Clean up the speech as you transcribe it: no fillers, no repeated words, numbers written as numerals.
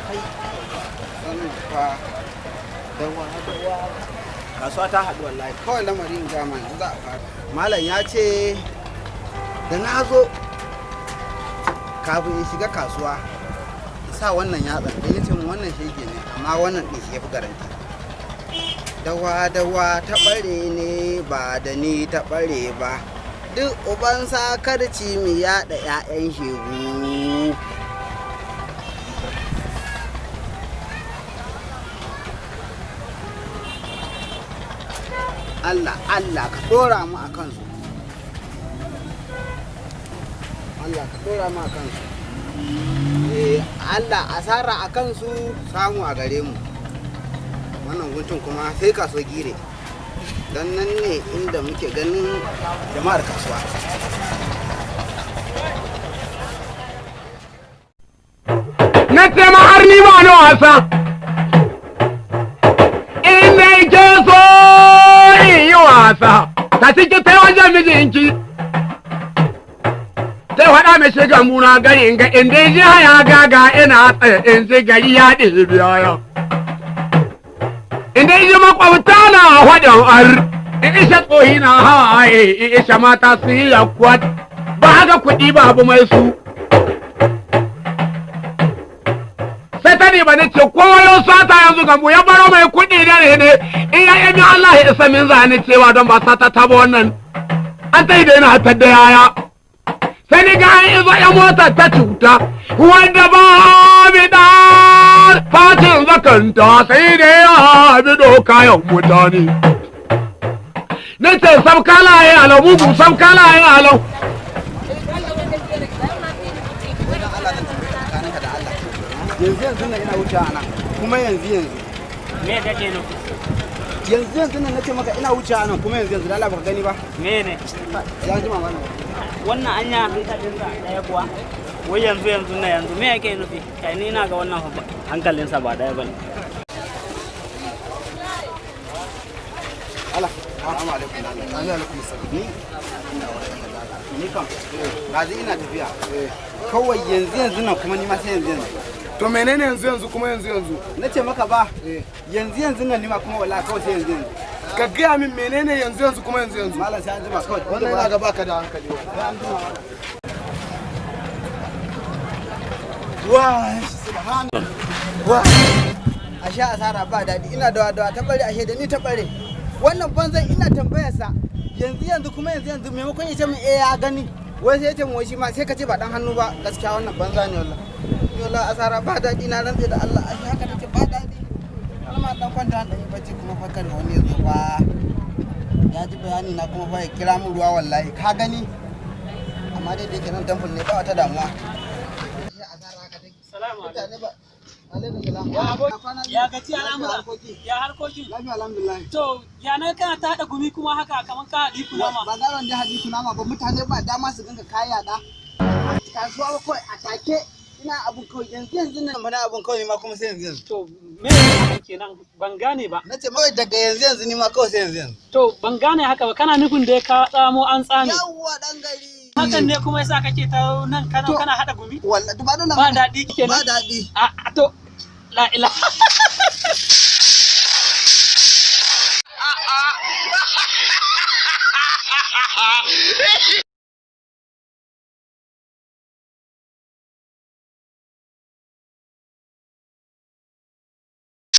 kai sanin fa dawa kasuwa ta haɗu wallahi kawai lamarin gama za a fara malam ya ce da na zo kafin in shiga kasuwa sa wannan yatsa da ya ce mu wannan shege ne amma wannan ɗin shi ya fi garanti dawa ta ɓare ne ba da ni ta ɓare ba duk uban sakarci mu yaɗa 'ya'yan shegu Allah ka dora mu a kansu Allah ka dora mu a kansu Allah asara a kansu samu a gare mu wannan guntun kuma sai kaso gire don nan ne inda muke ganin jama'ar kasuwa na tema har ni ma na wasa ina ke so yi wasa ta ciki ta wajen mijinki sai faɗa mai shiga muna gari ga inda ji haya gaga ina tsaye in ji gari ya ɗibi biya inda ji makwabta na wajen ar in isha tsohi na hawaye in isha mata su yi yakwat ba ga kuɗi babu mai su sai ta ne ba ni ce kowayo sata yanzu gambo ya baro mai kuɗi da ne in ya yi Allah ya isa min zane cewa don ba sata ta ba wannan an ta yi da yana hatar da yaya sai ni ga an izo ya mota ta cuta wanda ba bi da fatin zakanta sai da ya bi kayan mutane na ce sabka laye alau mugu sabka laye alau yanzu na ina wuce ana kuma yanzu me kake nufi yanzu nan nace maka ina wuce ana kuma yanzu da Allah baka gani ba me ne ya ji mama wannan anya hankalinsa daya kuwa wai yanzu na yanzu me yake nufi kai ni ina ga wannan hankalinsa ba daya bane Allah assalamu alaikum wa alaikum assalam ni kam gazi ina tafiya kawai yanzu nan kuma ni ma sai yanzu to menene yanzu kuma yanzu nace maka ba yanzu nan ni ma kuma wallahi kawai sai yanzu ka gaya min menene yanzu kuma yanzu malam sai an jima kawai wannan ina ga baka da hankali sai an jima wa subhanallah wa ashe asara ba dadi ina da ta bare ashe da ni ta bare wannan banzan ina tambayar sa yanzu kuma yanzu maimakon ya ce min ya gani wai sai ya ce mu shi ma sai ka ce ba dan hannu ba gaskiya wannan banza ne wallahi yola asara ba daɗi na rantse da Allah ashe haka take ba daɗi kalma dan kwanta dan yi bacci kuma fakar wani yanzu ba ya ji bayani na kuma fa ya kira mu ruwa wallahi ka gani amma dai da yake nan temple ne ba wata damuwa asara haka take salamu alaikum alaikum salam ya gaci al'amura ya harkokin lafiya alhamdulillah to ya na kana ta hada gumi kuma haka kaman ka haɗi kunama ba garon da haɗi kunama ba mutane ba dama su ganka kaya da kasuwa ba kawai a take ina abun kawai yanzu nan bana abun kawai ma kuma sai yanzu to me hakan kenan ban gane ba nace mai daga yanzu ni ma kawai sai yanzu to ban gane haka ba kana nufin da ka tsamo an tsame yawwa dan gari hakan ne kuma yasa kake ta nan kana hada gumi wallahi ba da ba daɗi kenan ba daɗi a to la ilaha